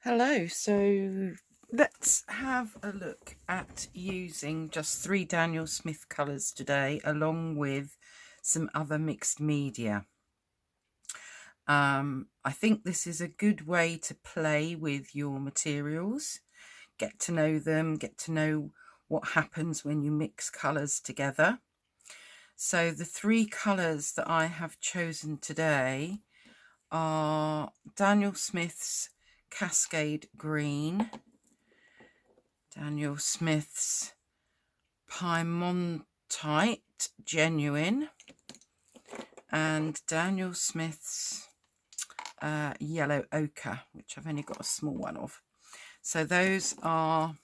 Hello, so let's have a look at using just 3 Daniel Smith colours today, along with some other mixed media. I think this is a good way to play with your materials, get to know them, get to know what happens when you mix colours together. So the 3 colours that I have chosen today are Daniel Smith's Cascade Green, Daniel Smith's Piemontite Genuine, and Daniel Smith's Yellow Ochre, which I've only got a small one of. So those are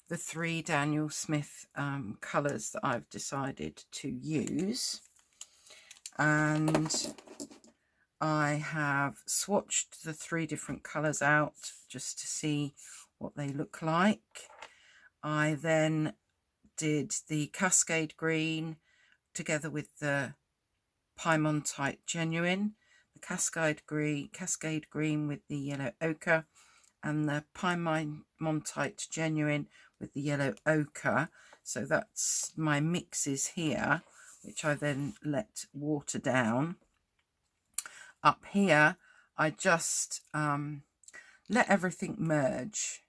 the 3 Daniel Smith colours that I've decided to use. And I have swatched the 3 different colours out just to see what they look like. I then did the Cascade Green together with the Piemontite Genuine, the Cascade Green with the Yellow Ochre, and the Piemontite Genuine with the Yellow Ochre. So that's my mixes here, which I then let water down. Up here, I just let everything merge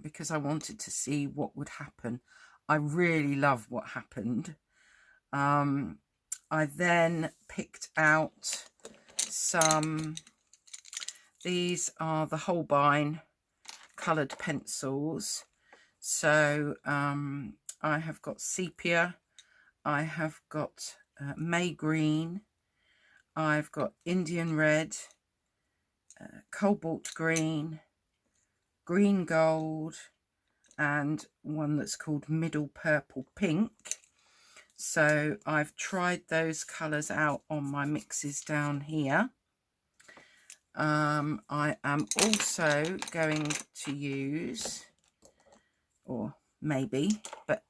because I wanted to see what would happen. I really love what happened. I then picked out some, these are the Holbein coloured pencils. So I have got sepia, I have got May green, I've got Indian red, cobalt green, green gold, and one that's called middle purple pink. So I've tried those colours out on my mixes down here. I am also going to use, or maybe, but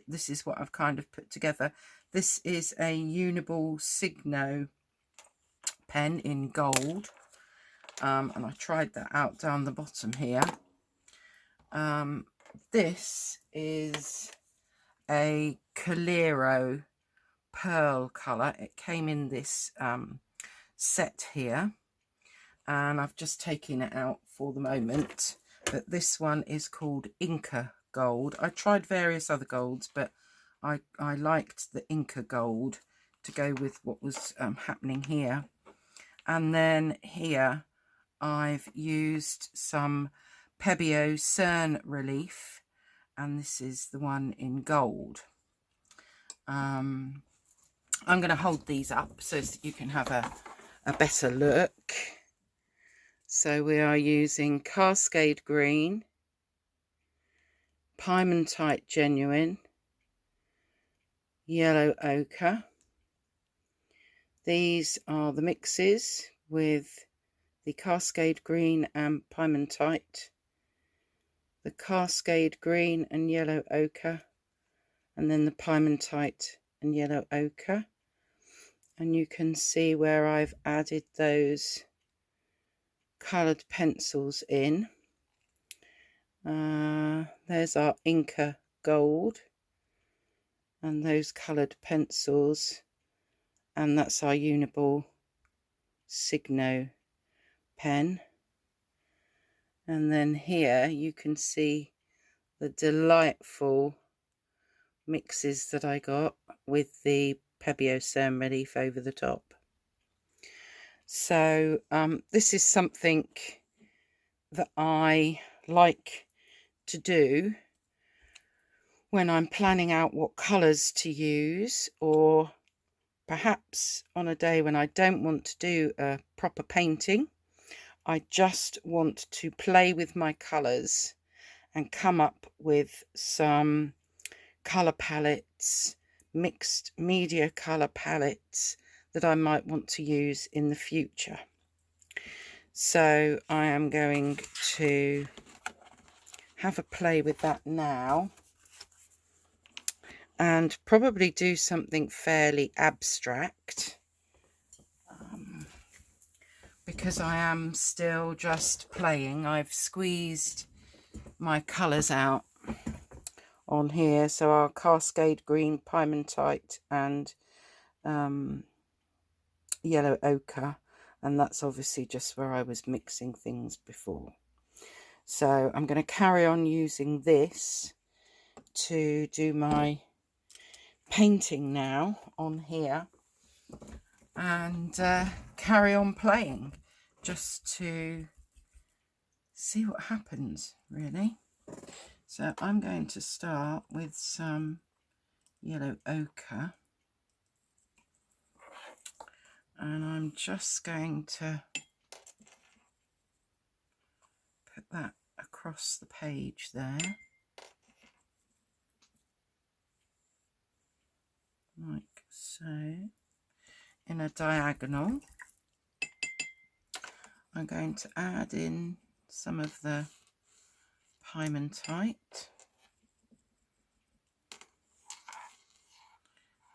this is what I've kind of put together. This is a Uniball Signo pen in gold, and I tried that out down the bottom here. This is a Colero pearl colour. It came in this set here, and I've just taken it out for the moment, but this one is called Inca Gold. I tried various other golds, but I liked the Inca Gold to go with what was happening here. And then here I've used some Pebeo Cern Relief, and this is the one in gold. I'm going to hold these up so that you can have a better look. So we are using Cascade Green, Piemontite Genuine, Yellow Ochre. These are the mixes with the Cascade Green and Piemontite, the Cascade Green and Yellow Ochre, and then the Piemontite and Yellow Ochre. And you can see where I've added those coloured pencils in. There's our Inca Gold and those coloured pencils, and that's our Uniball Signo pen. And then here you can see the delightful mixes that I got with the Pebeo Cern Relief over the top. So this is something that I like to do when I'm planning out what colours to use, or perhaps on a day when I don't want to do a proper painting. I just want to play with my colours and come up with some colour palettes, mixed media colour palettes that I might want to use in the future. So I am going to have a play with that now and probably do something fairly abstract, because I am still just playing, I've squeezed my colours out on here. So our Cascade Green, Piemontite and yellow ochre, and that's obviously just where I was mixing things before. So I'm going to carry on using this to do my painting now on here, and carry on playing just to see what happens, really. So I'm going to start with some yellow ochre, and I'm just going to put that across the page there, like so, in a diagonal. I'm going to add in some of the Piemontite,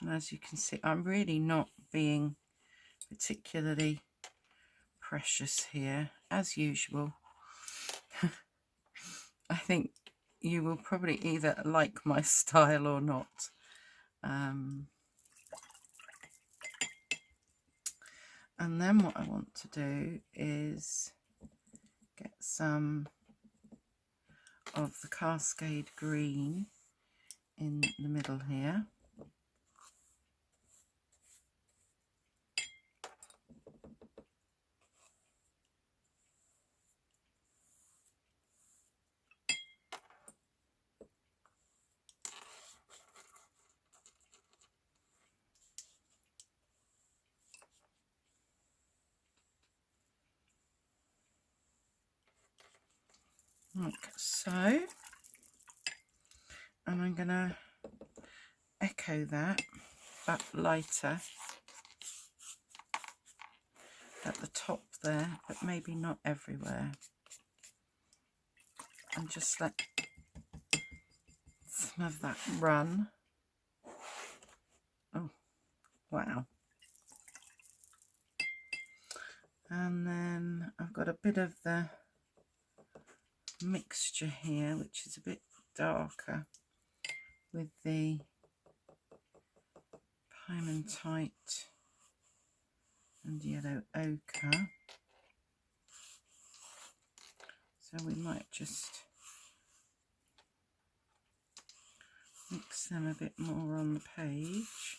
and as you can see, I'm really not being particularly precious here, as usual. I think you will probably either like my style or not. And then what I want to do is get some of the Cascade Green in the middle here. Like so. And I'm going to echo that, but lighter at the top there, but maybe not everywhere. And just let some of that run. Oh, wow. And then I've got a bit of the mixture here, which is a bit darker, with the Piemontite and yellow ochre. So we might just mix them a bit more on the page.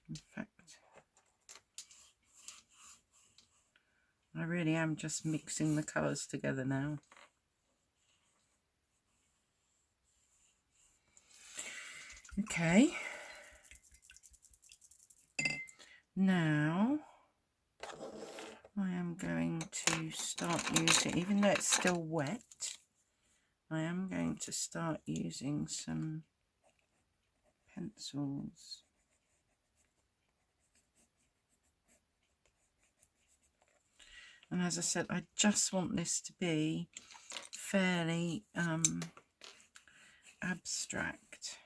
In fact, I really am just mixing the colours together now. Okay, now I am going to start using, even though it's still wet, I am going to start using some pencils. And as I said, I just want this to be fairly abstract.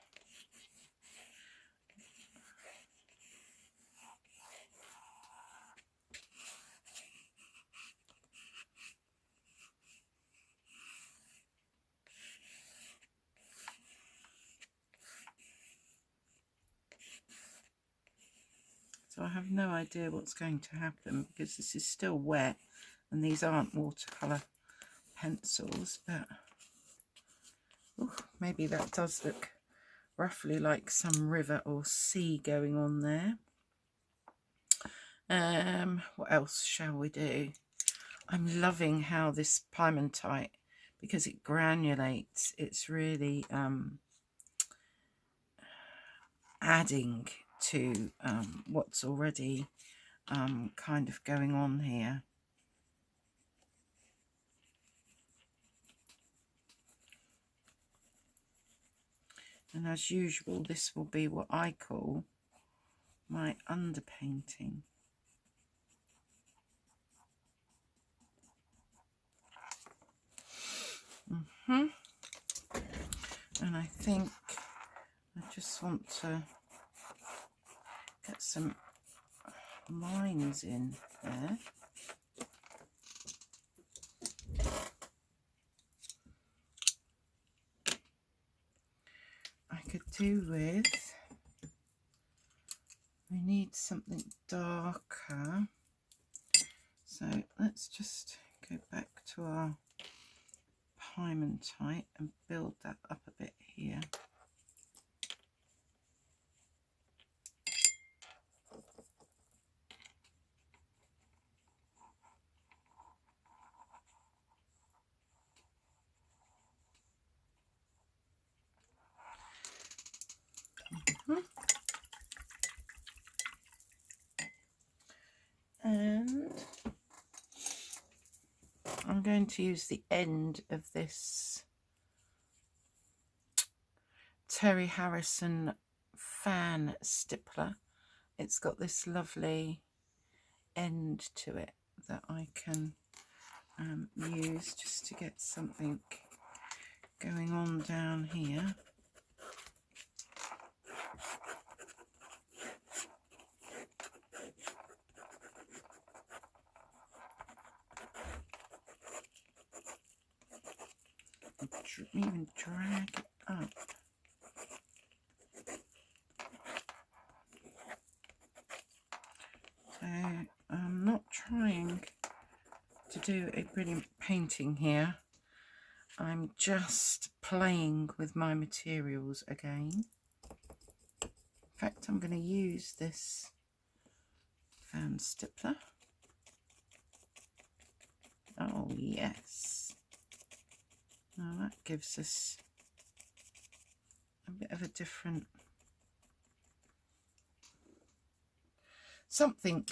So I have no idea what's going to happen because this is still wet and these aren't watercolour pencils, but maybe that does look roughly like some river or sea going on there. What else shall we do? I'm loving how this Piemontite, because it granulates, it's really adding to what's already kind of going on here. And as usual, this will be what I call my underpainting. I think I just want to get some lines in there. I could do with, we need something darker, so let's just go back to our Pymantite and build that up a bit here. And I'm going to use the end of this Terry Harrison fan stippler. It's got this lovely end to it that I can use just to get something going on down here. Even drag it up. So I'm not trying to do a brilliant painting here. I'm just playing with my materials again. In fact, I'm going to use this fan stippler. Oh yes. Now that gives us a bit of a different something,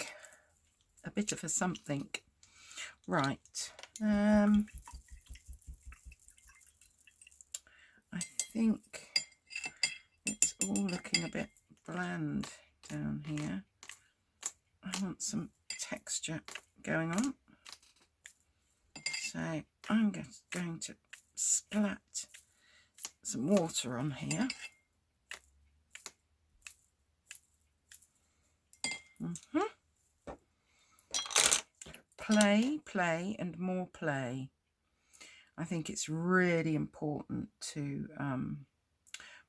a bit of a something. Right. I think it's all looking a bit bland down here. I want some texture going on. So I'm going to splat some water on here. Play, play, and more play. I think it's really important to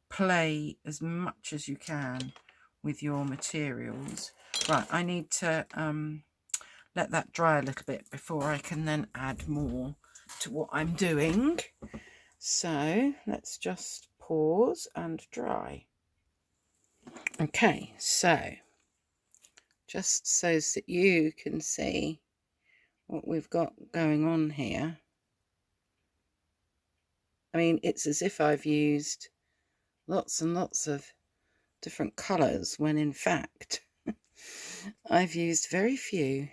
play as much as you can with your materials. Right, I need to let that dry a little bit before I can then add more to what I'm doing. So let's just pause and dry. Okay, so just so that you can see what we've got going on here. I mean, it's as if I've used lots and lots of different colours when in fact I've used very few.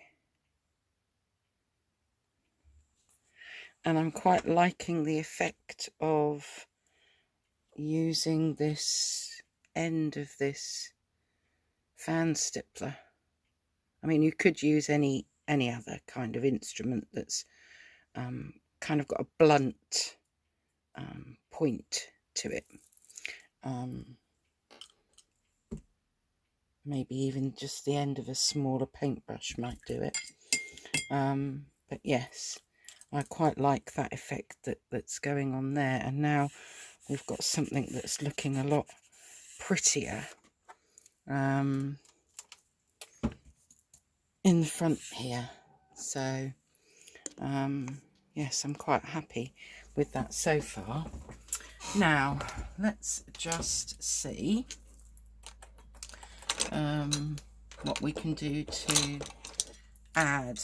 And I'm quite liking the effect of using this end of this fan stippler. I mean, you could use any other kind of instrument that's kind of got a blunt point to it. Maybe even just the end of a smaller paintbrush might do it. But yes, I quite like that effect that's going on there. And now we've got something that's looking a lot prettier in the front here. So yes, I'm quite happy with that so far. Now let's just see what we can do to add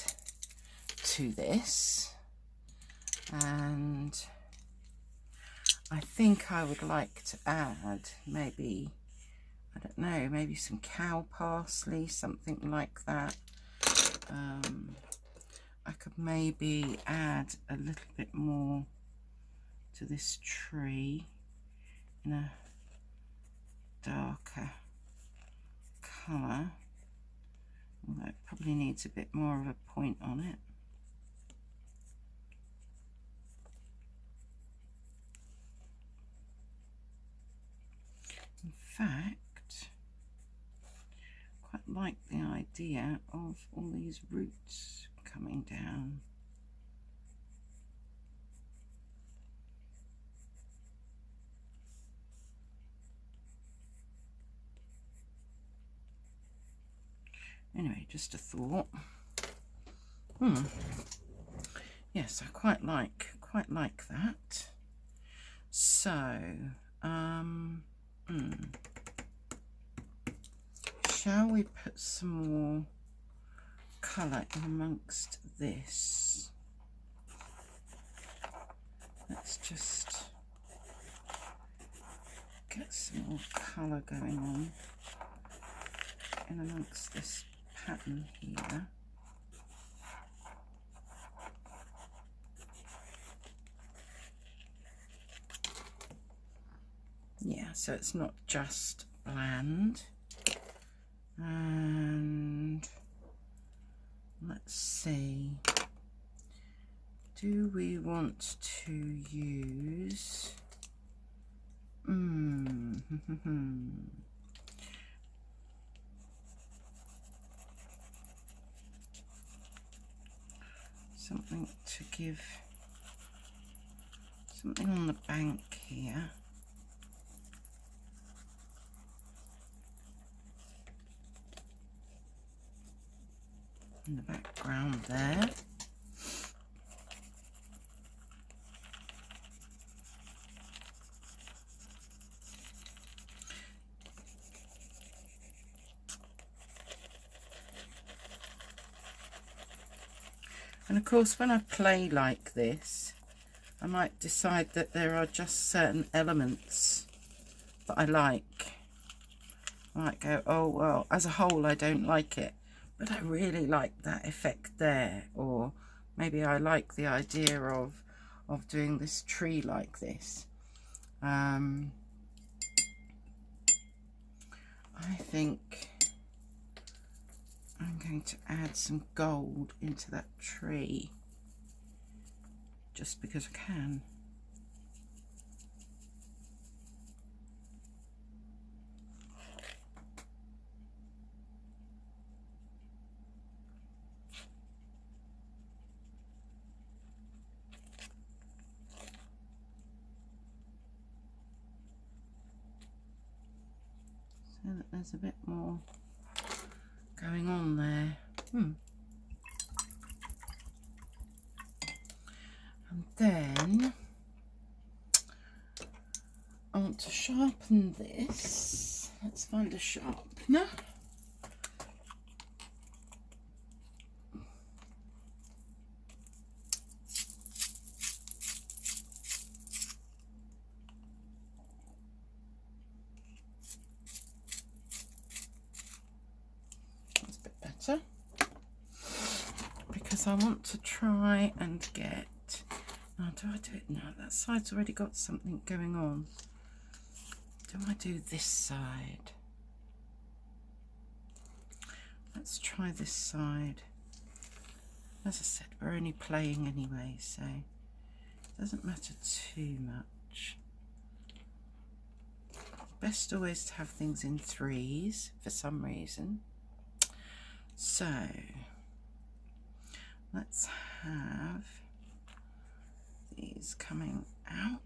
to this. And I think I would like to add maybe, I don't know, maybe some cow parsley, something like that. I could maybe add a little bit more to this tree in a darker colour, although it probably needs a bit more of a point on it. fact, quite like the idea of all these roots coming down. Anyway, just a thought. Yes, I quite like that. So, shall we put some more colour in amongst this? Let's just get some more colour going on in amongst this pattern here. Yeah, so it's not just bland. And let's see, do we want to use something to give something on the bank here? In the background there. And of course, when I play like this, I might decide that there are just certain elements that I like. I might go, oh well, as a whole I don't like it, but I really like that effect there. Or maybe I like the idea of doing this tree like this. I think I'm going to add some gold into that tree just because I can. So that there's a bit more going on there. And then I want to sharpen this. Let's find a sharpener. That's a bit better. Because I want to try and get... Now, do I do it now? That side's already got something going on. Do I do this side? Let's try this side. As I said, we're only playing anyway, so it doesn't matter too much. Best always to have things in threes for some reason. So let's have these coming out.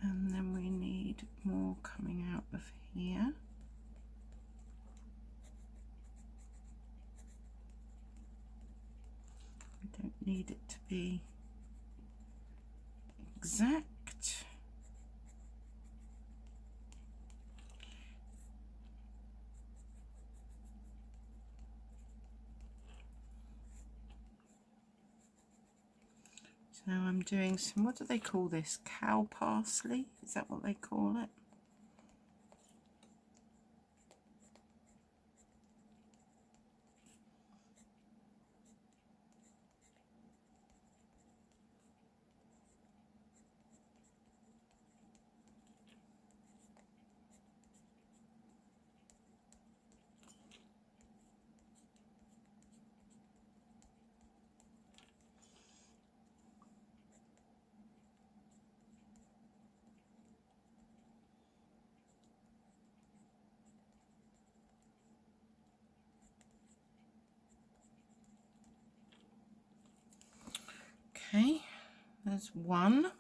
And then we need more coming out of here. We don't need it to be exact. So I'm doing some, what do they call this? Cow parsley? Is that what they call it? Okay, there's one.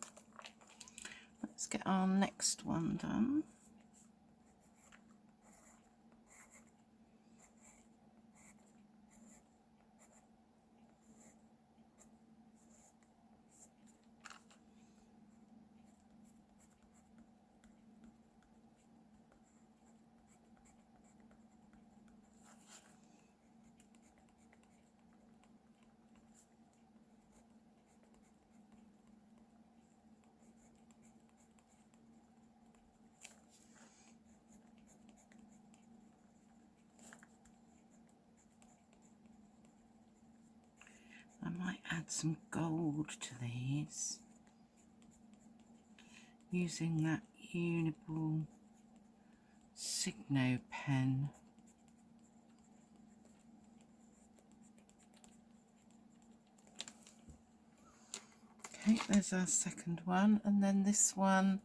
Let's get our next one done. I might add some gold to these using that Uniball Signo pen. Okay, there's our second one, and then this one,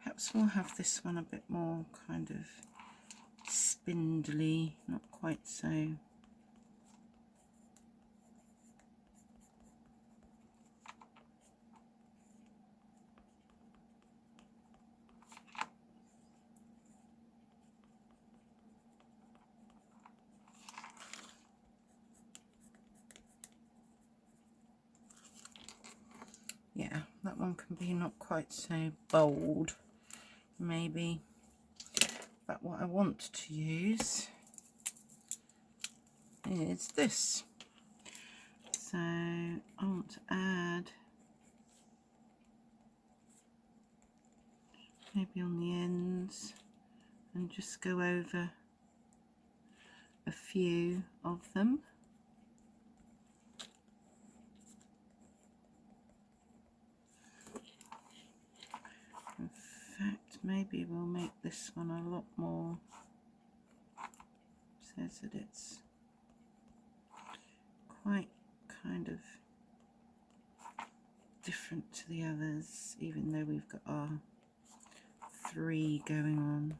perhaps we'll have this one a bit more kind of spindly, not quite so. Yeah, that one can be not quite so bold, maybe. But what I want to use is this. So I want to add maybe on the ends and just go over a few of them. In fact, maybe we'll make this one a lot more, says that it's quite kind of different to the others, even though we've got our 3 going on.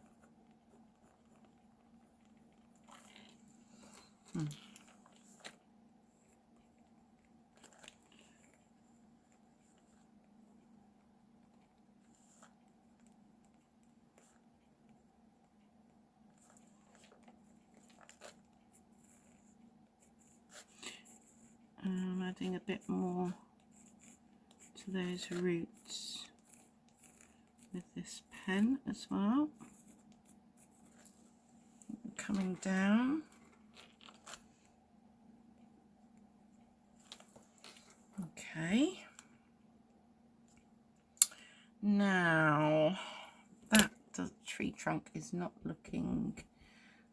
I'm adding a bit more to those roots with this pen as well. Coming down. Okay. Now that tree trunk is not looking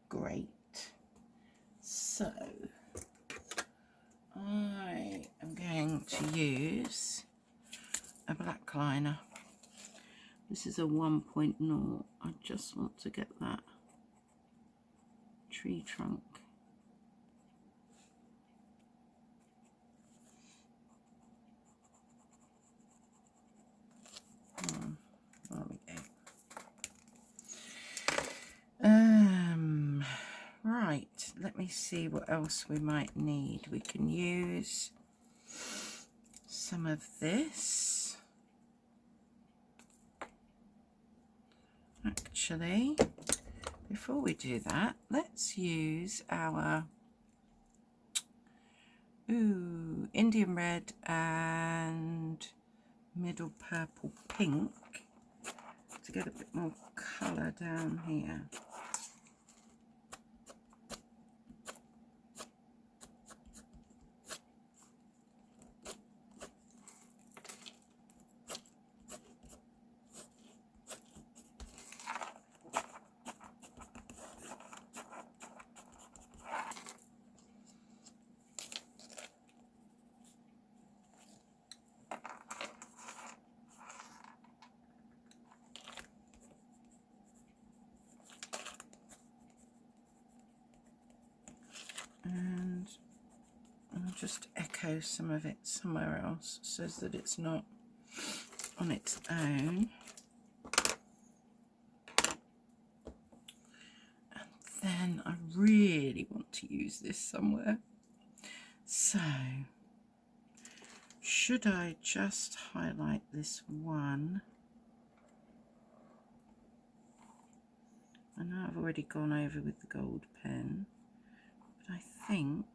great. So I am going to use a black liner. This is a 1.0. I just want to get that tree trunk. There we go. Right, let me see what else we might need. We can use some of this. Actually, before we do that, let's use our Indian red and middle purple pink to get a bit more colour down here. And I'll just echo some of it somewhere else so that it's not on its own. And then I really want to use this somewhere. So should I just highlight this one? I know I've already gone over with the gold pen, but I think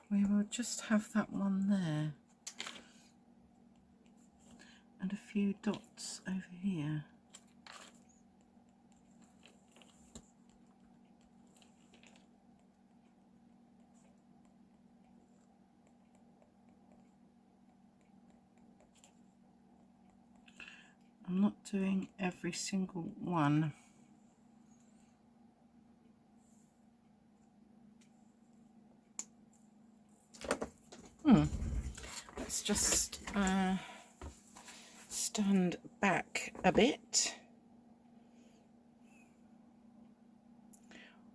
we will just have that one there and a few dots over here. I'm not doing every single one. Let's just stand back a bit.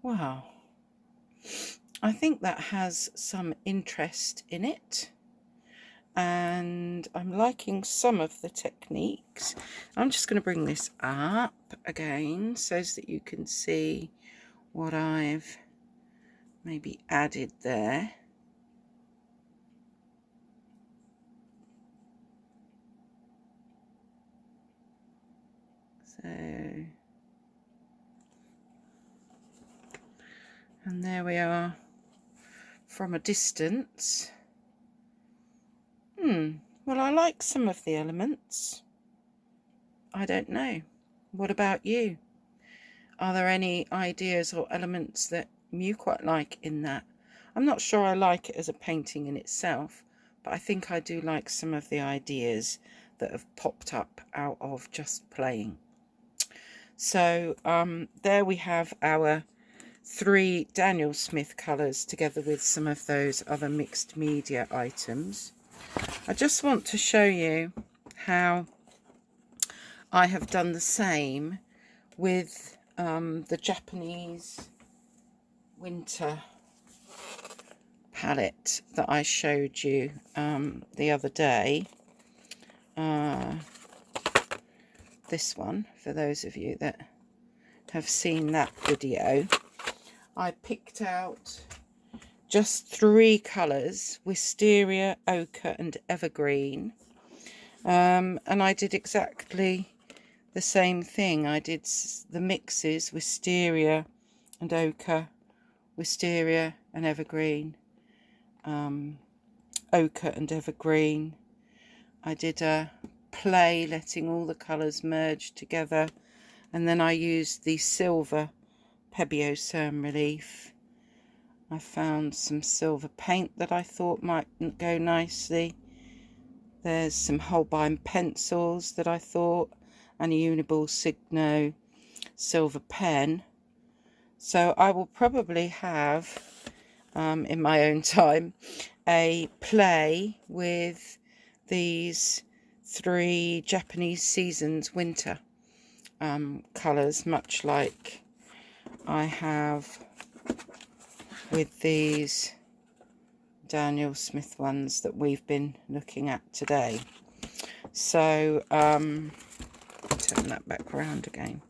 Wow, I think that has some interest in it, and I'm liking some of the techniques. I'm just going to bring this up again so that you can see what I've maybe added there. So, and there we are from a distance. Well, I like some of the elements. I don't know. What about you? Are there any ideas or elements that you quite like in that? I'm not sure I like it as a painting in itself, but I think I do like some of the ideas that have popped up out of just playing. So there we have our 3 Daniel Smith colours together with some of those other mixed media items. I just want to show you how I have done the same with the Japanese winter palette that I showed you the other day. This one, for those of you that have seen that video. I picked out just 3 colours, wisteria, ochre and evergreen, and I did exactly the same thing. I did the mixes, wisteria and ochre, wisteria and evergreen, ochre and evergreen. I did a play, letting all the colours merge together, and then I used the silver Pebeo Relief. I found some silver paint that I thought might go nicely. There's some Holbein pencils that I thought, and a Uniball Signo silver pen. So I will probably have, in my own time, a play with these 3 Japanese seasons winter colours, much like I have with these Daniel Smith ones that we've been looking at today. So turn that back around again.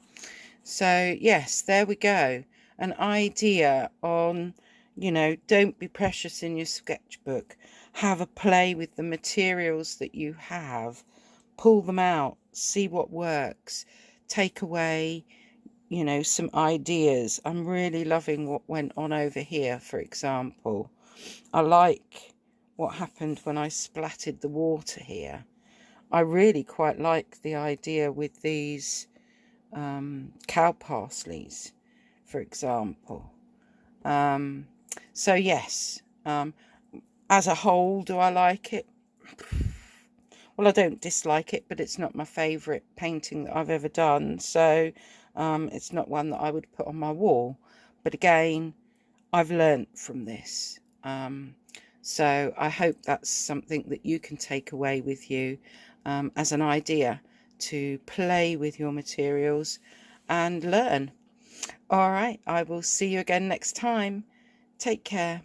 So yes, there we go, an idea on, you know, don't be precious in your sketchbook. Have a play with the materials that you have, pull them out, see what works, take away, you know, some ideas. I'm really loving what went on over here, for example. I like what happened when I splattered the water here. I really quite like the idea with these cow parsleys, for example. So yes, as a whole, do I like it? Well, I don't dislike it, but it's not my favourite painting that I've ever done. So it's not one that I would put on my wall. But again, I've learnt from this. So I hope that's something that you can take away with you as an idea to play with your materials and learn. All right, I will see you again next time. Take care.